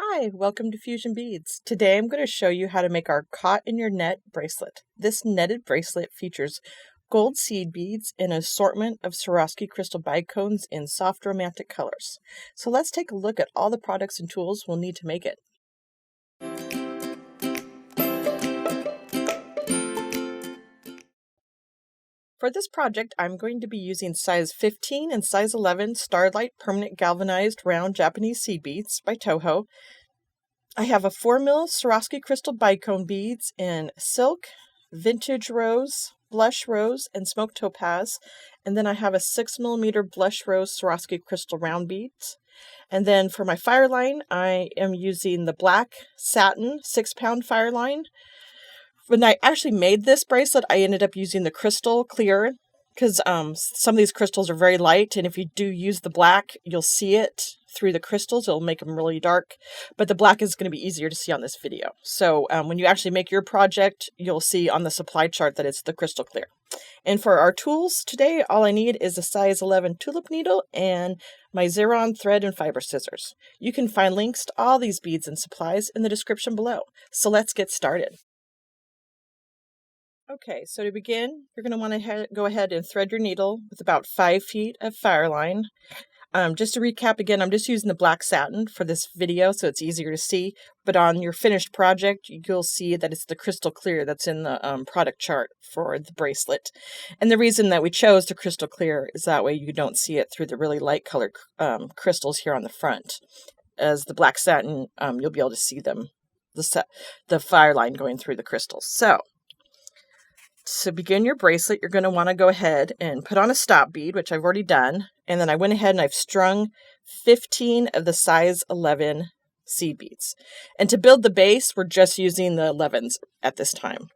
Hi, welcome to Fusion Beads. Today I'm going to show you how to make our Caught in Your Net bracelet. This netted bracelet features gold seed beads and an assortment of Swarovski Crystal Bicones in soft romantic colors. So let's take a look at all the products and tools we'll need to make it. For this project, I'm going to be using size 15 and size 11 Starlight Permanent Galvanized Round Japanese Seed Beads by Toho. I have a 4mm Swarovski Crystal Bicone beads in silk, vintage rose, blush rose, and smoke topaz. And then I have a 6mm blush rose Swarovski Crystal round beads. And then for my Fireline, I am using the black satin 6-pound Fireline. When I actually made this bracelet, I ended up using the crystal clear because some of these crystals are very light, and if you do use the black, you'll see it through the crystals. It'll make them really dark, but the black is going to be easier to see on this video. So when you actually make your project, you'll see on the supply chart that it's the crystal clear. And for our tools today, all I need is a size 11 tulip needle and my Xeron thread and fiber scissors. You can find links to all these beads and supplies in the description below. So let's get started. Okay, so to begin, you're going to want to go ahead and thread your needle with about 5 feet of Fireline. Just to recap again, I'm just using the black satin for this video so it's easier to see, but on your finished project, you'll see that it's the crystal clear that's in the product chart for the bracelet. And the reason that we chose the crystal clear is that way you don't see it through the really light colored crystals here on the front. As the black satin, you'll be able to see them, the Fireline going through the crystals. So, to begin your bracelet, you're going to want to go ahead and put on a stop bead, which I've already done. And then I went ahead and I've strung 15 of the size 11 seed beads. And to build the base, we're just using the 11s at this time.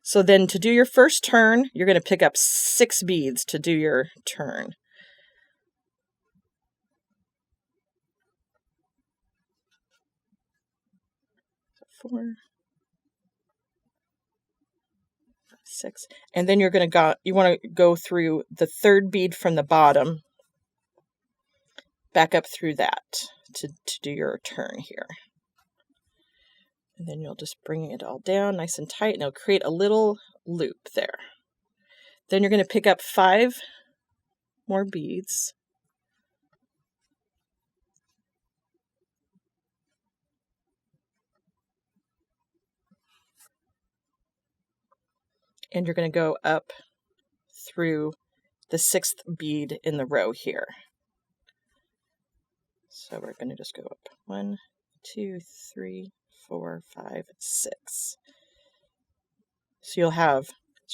So then to do your first turn, you're going to pick up 6 beads to do your turn. So 4, 6, and then you're going to you want to go through the third bead from the bottom, back up through that to do your turn here. And then you'll just bring it all down nice and tight, and it'll create a little loop there. Then you're going to pick up 5 more beads. And you're going to go up through the 6th bead in the row here. So we're going to just go up 1, 2, 3, 4, 5, 6. So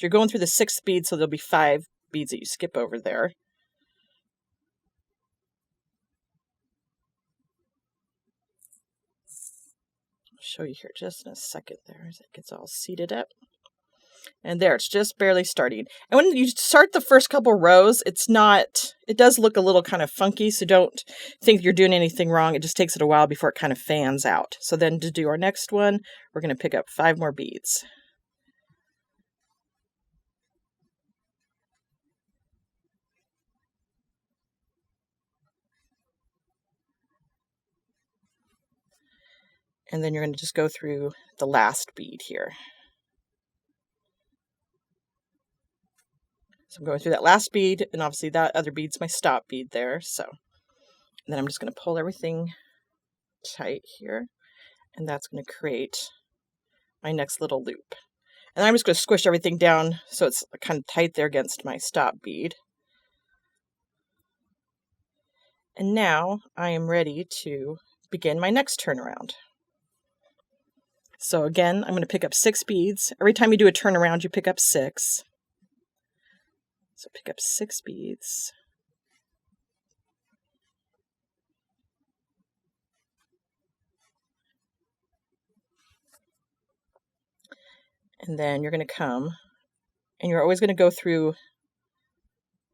you're going through the 6th bead, so there'll be 5 beads that you skip over there. I'll show you here just in a second there as it gets all seated up. And there, it's just barely starting. And when you start the first couple rows, it does look a little kind of funky, so don't think you're doing anything wrong. It just takes it a while before it kind of fans out. So then to do our next one, we're going to pick up 5 more beads. And then you're going to just go through the last bead here. So I'm going through that last bead, and obviously that other bead's my stop bead there. So then I'm just going to pull everything tight here, and that's going to create my next little loop. And I'm just going to squish everything down so it's kind of tight there against my stop bead. And now I am ready to begin my next turnaround. So again, I'm going to pick up 6 beads. Every time you do a turnaround, you pick up 6. So pick up 6 beads. And then you're going to come, and you're always going to go through,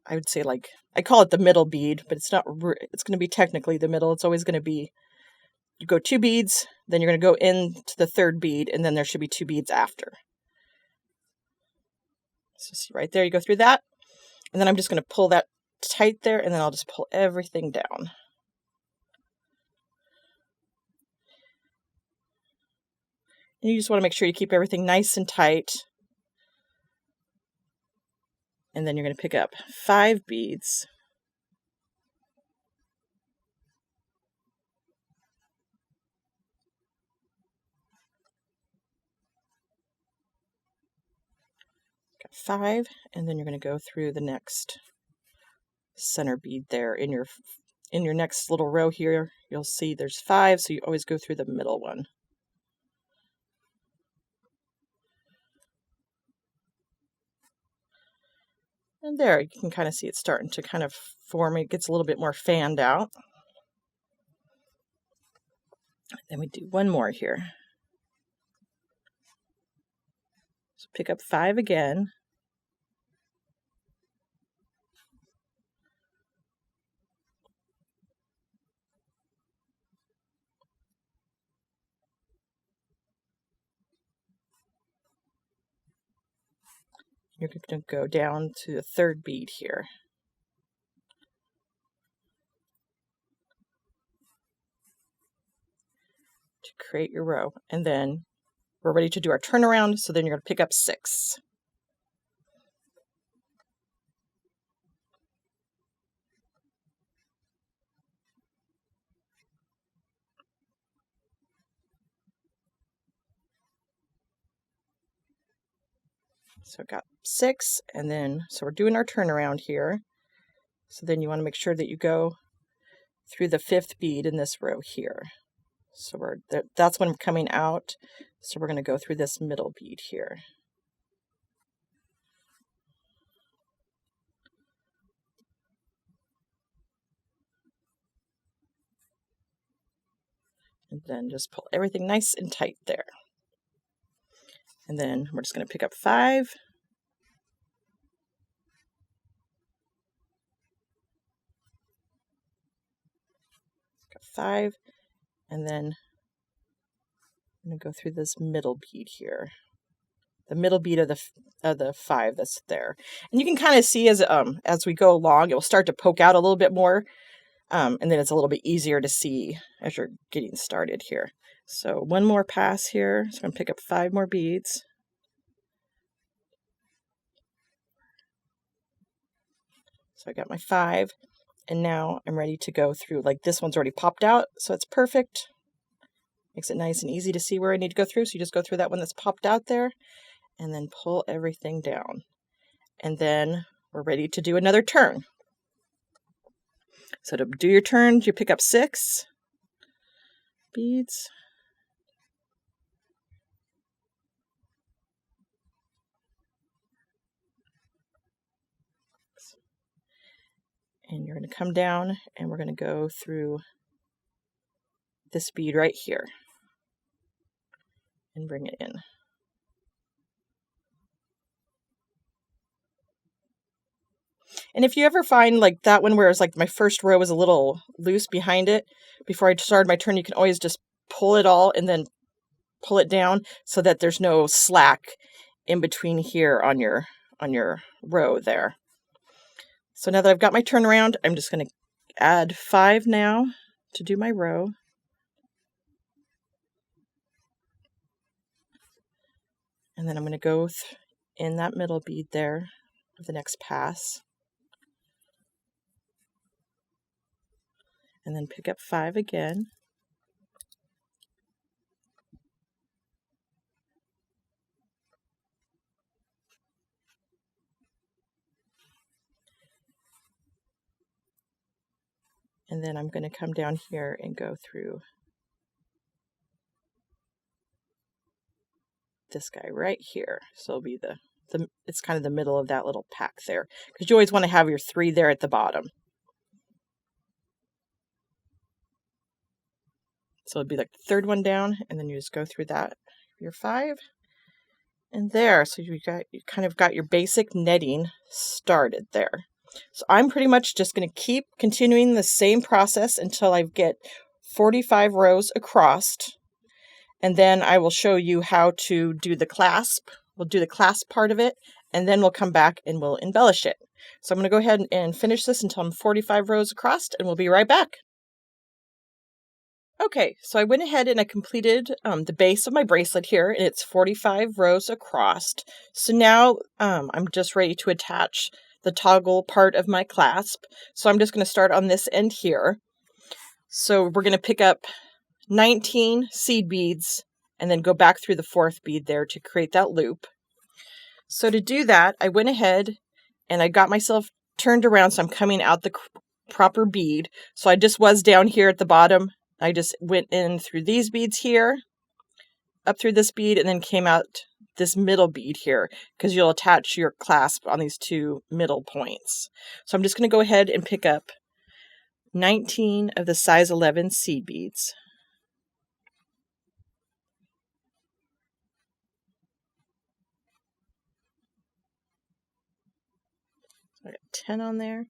I would say, like, I call it the middle bead, but it's not, it's going to be technically the middle. It's always going to be, you go 2 beads, then you're going to go into the 3rd bead, and then there should be 2 beads after. So see right there, you go through that. And then I'm just going to pull that tight there, and then I'll just pull everything down. And you just want to make sure you keep everything nice and tight. And then you're going to pick up 5 beads. Got 5, and then you're going to go through the next center bead there. In your next little row here, you'll see there's 5, so you always go through the middle one. And there, you can kind of see it starting to kind of form. It gets a little bit more fanned out. Then we do one more here. So pick up 5 again. You're going to go down to the 3rd bead here. To create your row. And then we're ready to do our turnaround, so then you're going to pick up 6. So I got 6, and then, so we're doing our turnaround here. So then you want to make sure that you go through the 5th bead in this row here. So that's when we're coming out. So we're going to go through this middle bead here. And then just pull everything nice and tight there. And then we're just going to pick up 5. Got 5. And then I'm going to go through this middle bead here. The middle bead of the 5 that's there. And you can kind of see as we go along, it will start to poke out a little bit more. And then it's a little bit easier to see as you're getting started here. So one more pass here. So I'm going to pick up 5 more beads. So I got my 5. And now I'm ready to go through. Like this one's already popped out, so it's perfect. Makes it nice and easy to see where I need to go through. So you just go through that one that's popped out there. And then pull everything down. And then we're ready to do another turn. So to do your turns, you pick up 6 beads. And you're going to come down and we're going to go through this bead right here and bring it in. And if you ever find like that one where it's like my first row was a little loose behind it, before I started my turn, you can always just pull it all and then pull it down so that there's no slack in between here on your row there. So now that I've got my turnaround, I'm just going to add 5 now to do my row. And then I'm going to go in that middle bead there of the next pass. And then pick up 5 again. And then I'm going to come down here and go through this guy right here. So it'll be it's kind of the middle of that little pack there, because you always want to have your 3 there at the bottom. So it'll be like the 3rd one down, and then you just go through that, your 5, and there. So you kind of got your basic netting started there. So I'm pretty much just going to keep continuing the same process until I get 45 rows across. And then I will show you how to do the clasp. We'll do the clasp part of it, and then we'll come back and we'll embellish it. So I'm going to go ahead and finish this until I'm 45 rows across, and we'll be right back. Okay, so I went ahead and I completed the base of my bracelet here, and it's 45 rows across. So now I'm just ready to attach the toggle part of my clasp. So I'm just going to start on this end here. So we're going to pick up 19 seed beads and then go back through the fourth bead there to create that loop. So to do that, I went ahead and I got myself turned around so I'm coming out the proper bead. So I just was down here at the bottom. I just went in through these beads here, up through this bead, and then came out this middle bead here, because you'll attach your clasp on these two middle points. So I'm just going to go ahead and pick up 19 of the size 11 seed beads. So I got 10 on there.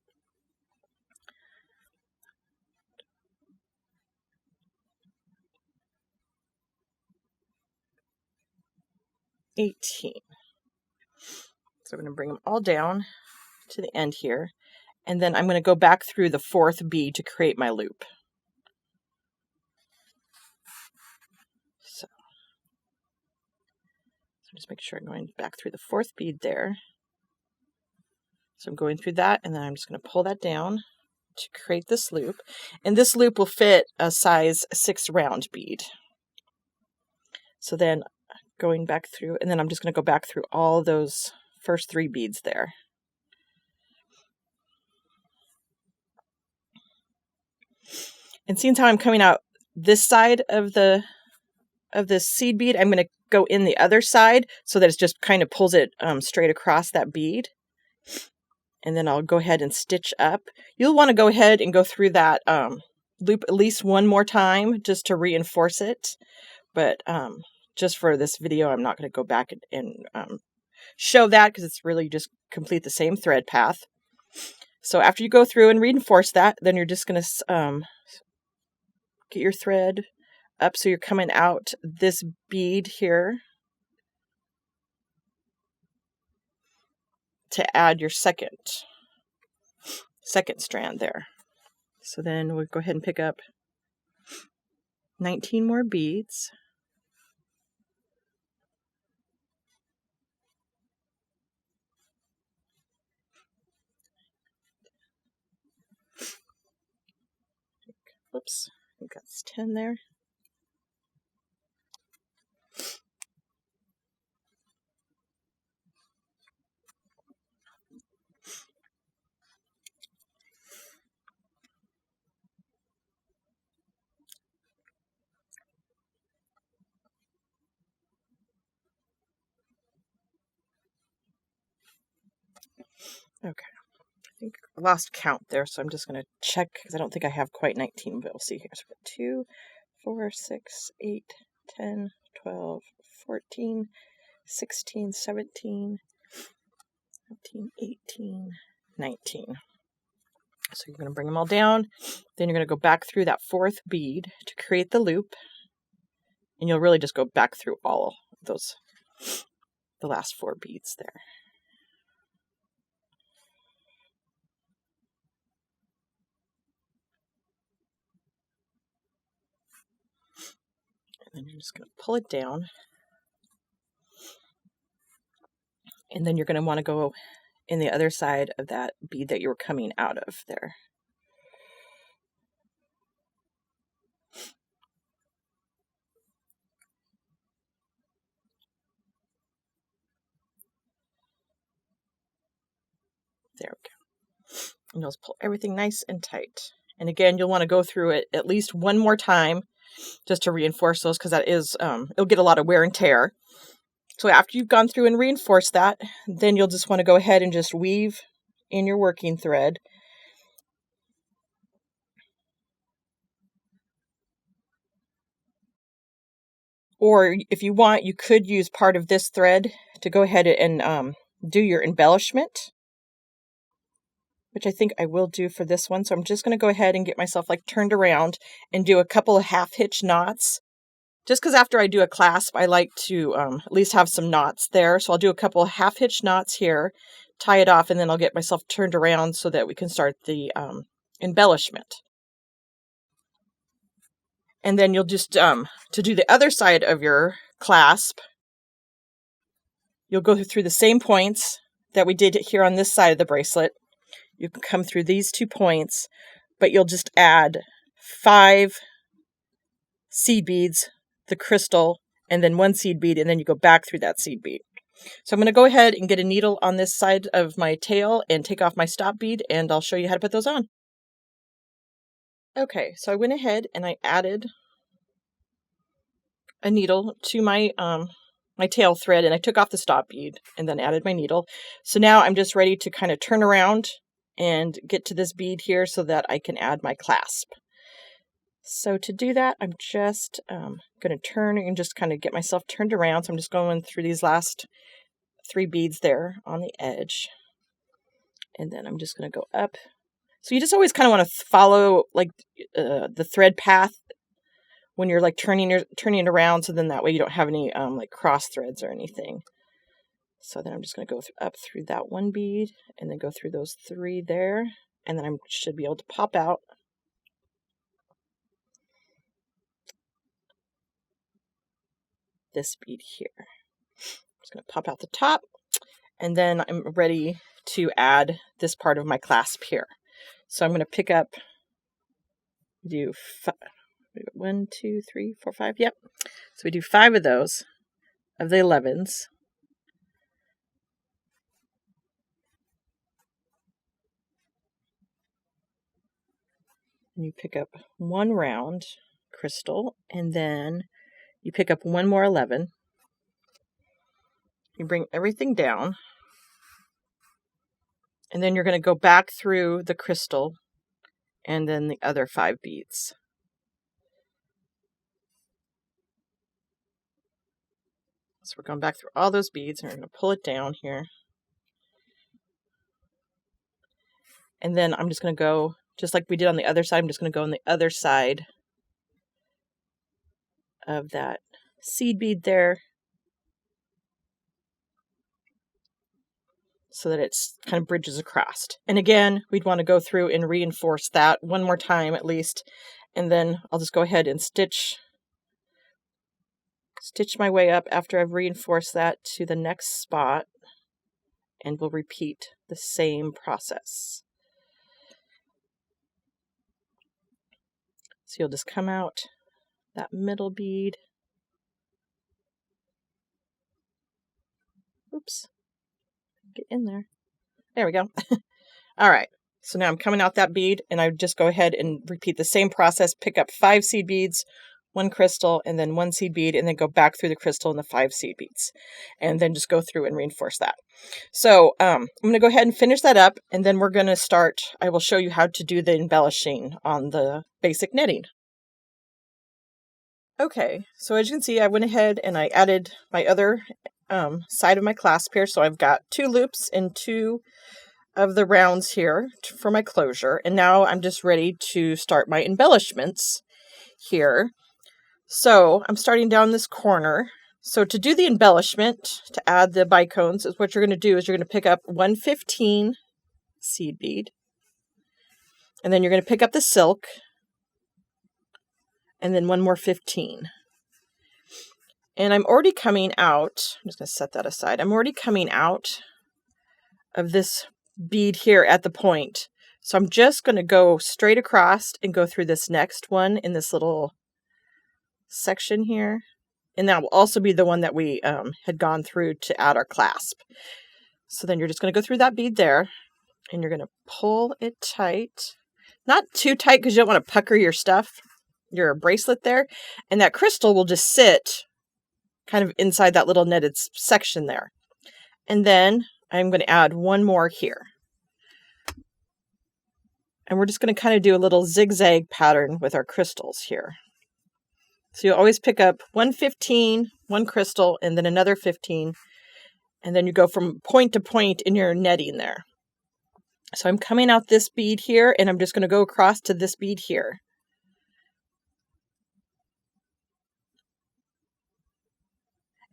18. So I'm going to bring them all down to the end here, and then I'm going to go back through the fourth bead to create my loop. So just make sure I'm going back through the fourth bead there. So I'm going through that, and then I'm just going to pull that down to create this loop. And this loop will fit a size 6 round bead. So then going back through, and then I'm just going to go back through all those first 3 beads there. And seeing how I'm coming out this side of the seed bead, I'm going to go in the other side so that it just kind of pulls it straight across that bead. And then I'll go ahead and stitch up. You'll want to go ahead and go through that loop at least one more time just to reinforce it. But just for this video, I'm not going to go back and show that, because it's really just complete the same thread path. So after you go through and reinforce that, then you're just going to get your thread up so you're coming out this bead here to add your second strand there. So then we'll go ahead and pick up 19 more beads. Whoops, I think that's 10 there. Okay, I think I lost count there, so I'm just going to check, because I don't think I have quite 19, but we'll see here. So 2, 4, 6, 8, 10, 12, 14, 16, 17, 18, 18, 19. So you're going to bring them all down, then you're going to go back through that fourth bead to create the loop, and you'll really just go back through all those, the last 4 beads there. And then you're just going to pull it down, and then you're going to want to go in the other side of that bead that you were coming out of there. There we go. And you'll just pull everything nice and tight. And again, you'll want to go through it at least one more time just to reinforce those, because that is, it'll get a lot of wear and tear. So after you've gone through and reinforced that, then you'll just want to go ahead and just weave in your working thread. Or if you want, you could use part of this thread to go ahead and do your embellishment, which I think I will do for this one. So I'm just going to go ahead and get myself like turned around and do a couple of half hitch knots. Just because after I do a clasp, I like to at least have some knots there. So I'll do a couple of half hitch knots here, tie it off, and then I'll get myself turned around so that we can start the embellishment. And then you'll just, to do the other side of your clasp, you'll go through the same points that we did here on this side of the bracelet. You can come through these 2 points, but you'll just add 5 seed beads, the crystal, and then 1 seed bead, and then you go back through that seed bead. So I'm going to go ahead and get a needle on this side of my tail and take off my stop bead, and I'll show you how to put those on. Okay, so I went ahead and I added a needle to my my tail thread, and I took off the stop bead and then added my needle. So now I'm just ready to kind of turn around and get to this bead here so that I can add my clasp. So to do that, I'm just going to turn and just kind of get myself turned around. So I'm just going through these last 3 beads there on the edge. And then I'm just going to go up. So you just always kind of want to follow like the thread path when you're like turning it around, so then that way you don't have any like cross threads or anything. So then I'm just going to go up through that 1 bead and then go through those 3 there, and then I should be able to pop out this bead here. I'm just going to pop out the top, and then I'm ready to add this part of my clasp here. So I'm going to pick up, do 1, 2, 3, 4, 5. Yep. So we do 5 of those, of the 11s. And you pick up 1 round crystal, and then you pick up 1 more 11. You bring everything down, and then you're going to go back through the crystal and then the other 5 beads. So we're going back through all those beads, and we're going to pull it down here. And then I'm just going to go, just like we did on the other side, I'm just going to go on the other side of that seed bead there, so that it's kind of bridges across. And again, we'd want to go through and reinforce that 1 more time at least. And then I'll just go ahead and stitch my way up after I've reinforced that to the next spot, and we'll repeat the same process. So you'll just come out that middle bead. Oops. Get in there. There we go. All right. So now I'm coming out that bead, and I just go ahead and repeat the same process. Pick up 5 seed beads, 1 crystal, and then 1 seed bead, and then go back through the crystal and the 5 seed beads, and then just go through and reinforce that. So I'm going to go ahead and finish that up, and then we're going to start. I will show you how to do the embellishing on the basic knitting. Okay, so as you can see, I went ahead and I added my other side of my clasp here. So I've got 2 loops and 2 of the rounds here for my closure. And now I'm just ready to start my embellishments here. So I'm starting down this corner. So to do the embellishment, to add the bicones, is what you're going to do is you're going to pick up 115 seed bead. And then you're going to pick up the silk. And then 1 more 15. And I'm already coming out, I'm just going to set that aside. I'm already coming out of this bead here at the point. So I'm just going to go straight across and go through this next one in this little section here. And that will also be the one that we had gone through to add our clasp. So then you're just going to go through that bead there, and you're going to pull it tight. Not too tight because you don't want to pucker your stuff, your bracelet there. And that crystal will just sit kind of inside that little netted section there. And then I'm going to add 1 more here. And we're just going to kind of do a little zigzag pattern with our crystals here. So you always pick up 115, 1 crystal, and then another 15. And then you go from point to point in your netting there. So I'm coming out this bead here, and I'm just going to go across to this bead here.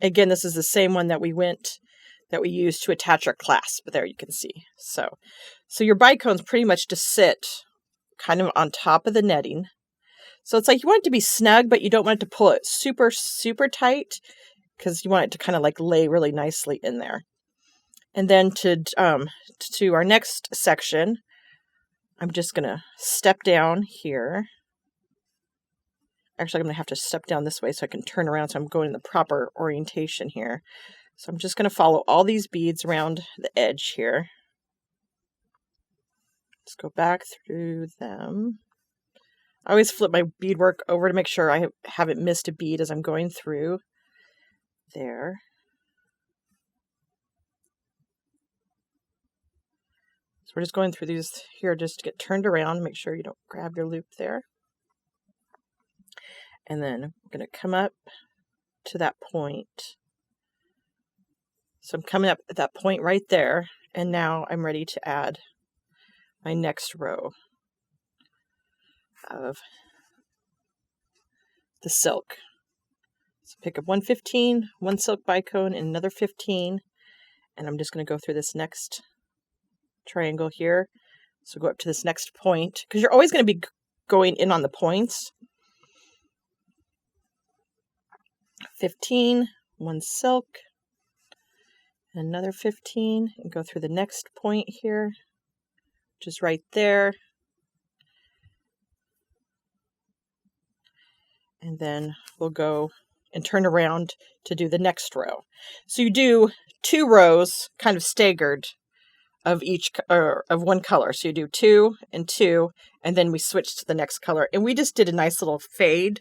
Again, this is the same one that we used to attach our clasp. There you can see. So your bicones pretty much just sit kind of on top of the netting. So it's like you want it to be snug, but you don't want it to pull it super, super tight because you want it to kind of like lay really nicely in there. And then to our next section, I'm just going to step down here. Actually, I'm going to have to step down this way so I can turn around so I'm going in the proper orientation here. So I'm just going to follow all these beads around the edge here. Just go back through them. I always flip my beadwork over to make sure I haven't missed a bead as I'm going through there. So we're just going through these here just to get turned around. Make sure you don't grab your loop there. And then I'm going to come up to that point. So I'm coming up at that point right there. And now I'm ready to add my next row of the silk. So pick up 115, one silk bicone, and another 15. And I'm just going to go through this next triangle here. So go up to this next point, because you're always going to be going in on the points. 15, one silk, another 15, and go through the next point here, which is right there. And then we'll go and turn around to do the next row. So you do 2 rows kind of staggered of each of one color. So you do 2 and 2, and then we switch to the next color. And we just did a nice little fade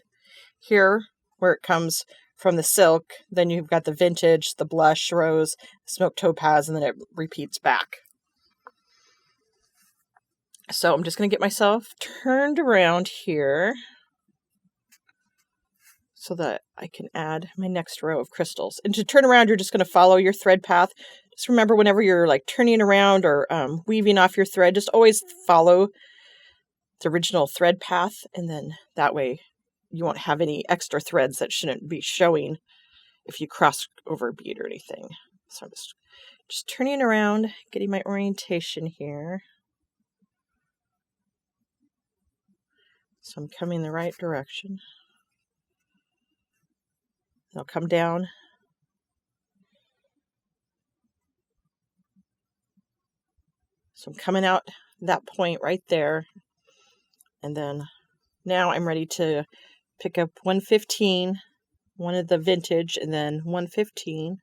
here where it comes from the silk. Then you've got the vintage, the blush rose, smoked topaz, and then it repeats back. So I'm just going to get myself turned around here so that I can add my next row of crystals. And to turn around, you're just going to follow your thread path. Just remember, whenever you're like turning around or weaving off your thread, just always follow the original thread path, and then that way you won't have any extra threads that shouldn't be showing if you cross over a bead or anything. So I'm just turning around, getting my orientation here. So I'm coming the right direction. I'll come down. So I'm coming out that point right there. And then now I'm ready to pick up 115, one of the vintage, and then 115.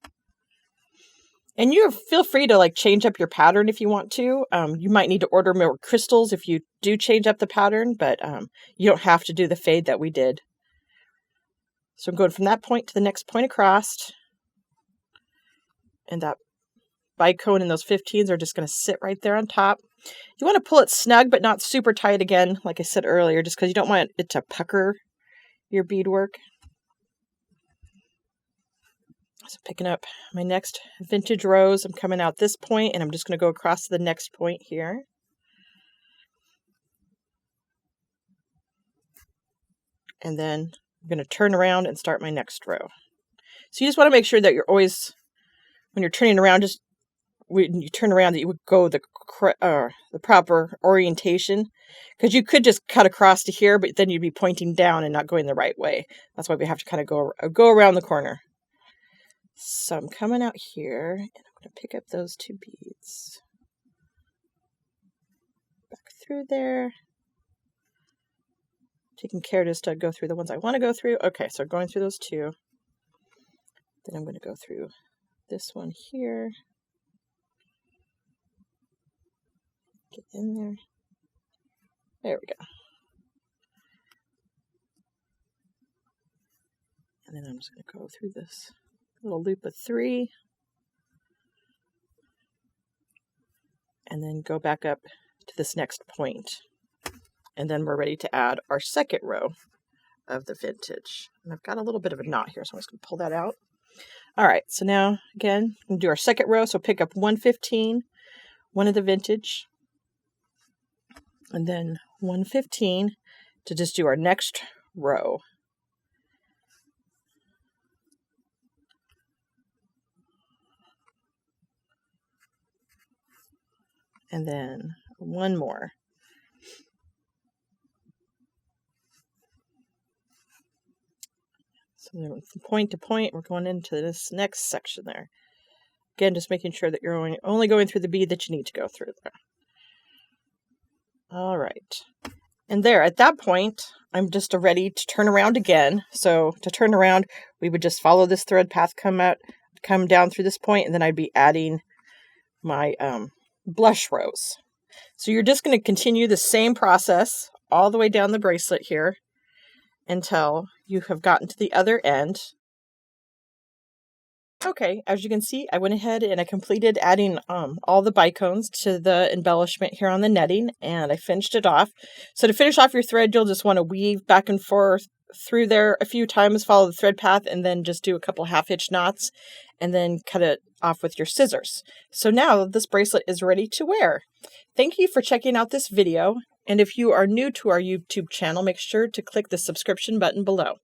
And you feel free to like change up your pattern if you want to. You might need to order more crystals if you do change up the pattern, but you don't have to do the fade that we did. So I'm going from that point to the next point across. And that bicone and those 15s are just going to sit right there on top. You want to pull it snug, but not super tight again, like I said earlier, just because you don't want it to pucker your beadwork. So picking up my next vintage rose, I'm coming out this point, and I'm just going to go across to the next point here. And then I'm going to turn around and start my next row. So you just want to make sure that you're always, when you're turning around, just when you turn around, that you would go the proper orientation, because you could just cut across to here, but then you'd be pointing down and not going the right way. That's why we have to kind of go around the corner. So I'm coming out here, and I'm going to pick up those 2 beads. Back through there. Taking care just to go through the ones I want to go through. Okay, so going through those 2. Then I'm going to go through this one here. Get in there. There we go. And then I'm just going to go through this little loop of 3. And then go back up to this next point. And then we're ready to add our second row of the vintage. And I've got a little bit of a knot here, so I'm just going to pull that out. All right, so now, again, we'll do our second row. So pick up 115, one of the vintage, and then 115 to just do our next row. And then one more. So then from point to point, we're going into this next section there. Again, just making sure that you're only going through the bead that you need to go through there. All right. And there, at that point, I'm just ready to turn around again. So to turn around, we would just follow this thread path, come down through this point, and then I'd be adding my blush rows. So you're just going to continue the same process all the way down the bracelet here until you have gotten to the other end. Okay, as you can see, I went ahead and I completed adding all the bicones to the embellishment here on the netting, and I finished it off. So to finish off your thread, you'll just want to weave back and forth through there a few times, follow the thread path, and then just do a couple half-hitch knots, and then cut it off with your scissors. So now this bracelet is ready to wear. Thank you for checking out this video, and if you are new to our YouTube channel, make sure to click the subscription button below.